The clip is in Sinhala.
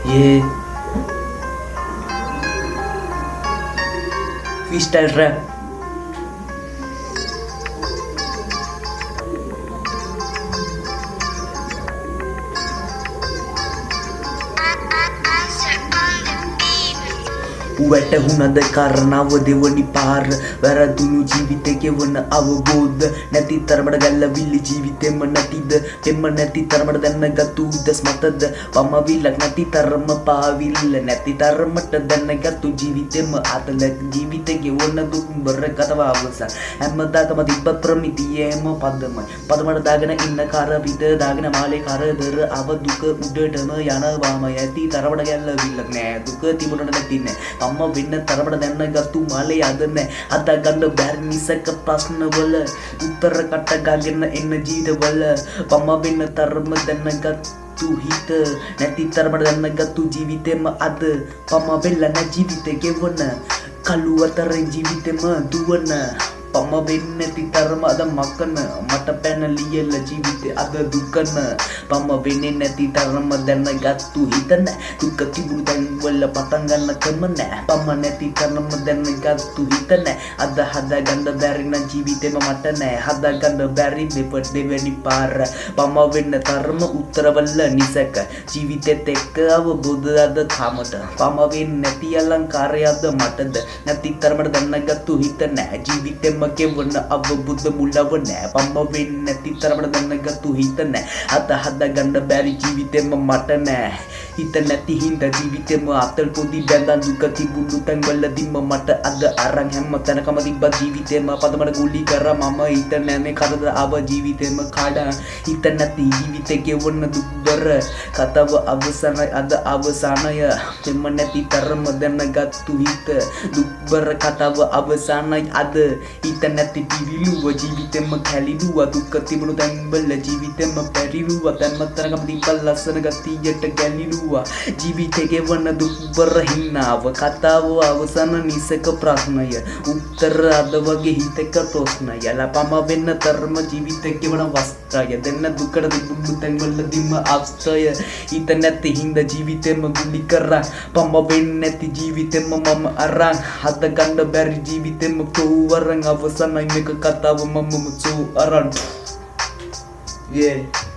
Yeah, freestyle rap. වැටහුණද කරනාව දෙවනි පාර වැරදුණු ජීවිතේ ගෙවන අවබෝධ නැති තරමට ගැල්ලවිලි ජීවිතෙම නැතිද පෙම්ම නැති තරමට දැනගත්තු උදස් මතද පමවිලක් නැති තරම පාවිල්ල නැති තරමට දැනගත්තු ජීවිතෙම අතල ජීවිතේ ගෙවන දුම්බර කතාව අවසන් හැමදාකම තිබ්බ ප්‍රමිතියේම පදමට දාගෙන ඉන්න කර විද දාගෙන මාලේ කරදර අව දුක උඩටම යනවාම ඇති තරමට ගැල්ලවිල්ලක් නෑ දුක තිබුණට නැති නෑ අම්ම වෙන්න තරමට දැනගත්තු මාලේ අද නෑ අද ගන්න බැරි නිසක ප්‍රශ්නවල උත්තර කට ගාගෙන එන්න ජීවිතවල පම්ම වෙන්න තරම දැනගත්තු හිත නැති තරමට දැනගත්තු ජීවිතෙම අද පම්ම වෙල්ල නැ ජීවිතේ ගෙවන කළු අතර ජීවිතෙම දුවන පම වෙන්න නැති තරම අද මකන මට පැන ලියල ජීවිතේ අද දුකන පම වෙන්නේ නැති තරම දැනගත්තු හිත නෑ දුක තිබුණු තැන් වල පටන් ගන්න කම නෑ පම නැති තරම දැනගත්තු හිත නෑ අද හදා ගන්න බැරි නම් ජීවිතේම මට නෑ හදා ගන්න බැරි දෙවෙනි පාර පම වෙන්න තරම උත්තරවල නිසක ජීවිතෙත් එක්ක අවබෝධ අද තාමට පම වෙන්නේ නැති අලංකාරයද මටද නැති තරමට දැනගත්තු හිත නෑ ජීවිතෙම ගෙවන අවබෝධ මුලව නෑ පම්ම වෙන්නේ නැති තරමට දැනගත්තු හිත නෑ අත හදා ගන්න බැරි ජීවිතෙම මට නෑ හිත නැති හින්දා ජීවිතෙම අතල් පොඩි බැඳන් දුක තිබුණු තැන් වලදීම මට අද අරන් හැම තැනකම තිබ්බ ජීවිතෙම පදමඩ ගුලි කරා මම හිත නැමේ කරදර ආව ජීවිතෙම කාඩා හිත නැති ජීවිතේ ගෙවන දුක්බර කතාව අවසනයි අද අවසානය දෙම නැති තරම දැනගත්තු හිත දුක්බර කතාව අවසානයි අද හිත නැති පිරිලුව ජීවිතෙම කැලිලුවා දුක තිබුණු තැන් වල ජීවිතෙම පැරිලුවා දැන් මතරකම තිබ්බ ලස්සන ගතියට ගැලිලුවා ජීවිතේ ගෙවන දුක්බර හිනාව කතාව අවසන නිසක ප්‍රශ්නය උත්තර අද වගේ හිතක ප්‍රශ්නය ලපම වෙන්න තරම ජීවිතේ ගෙවන වස්ත්‍රය දෙන්න දුකට තිබුණු තැන් වලදීම අවස්ථය හිත නැති හින්දා ජීවිතෙම ගුලි කරා පම වෙන්නේ නැති ජීවිතෙම මම අරන් හද ගන්න බැරි ජීවිතෙම කෝවරන් අවසනයි මේක කතාව මම මුචු අරන් yeah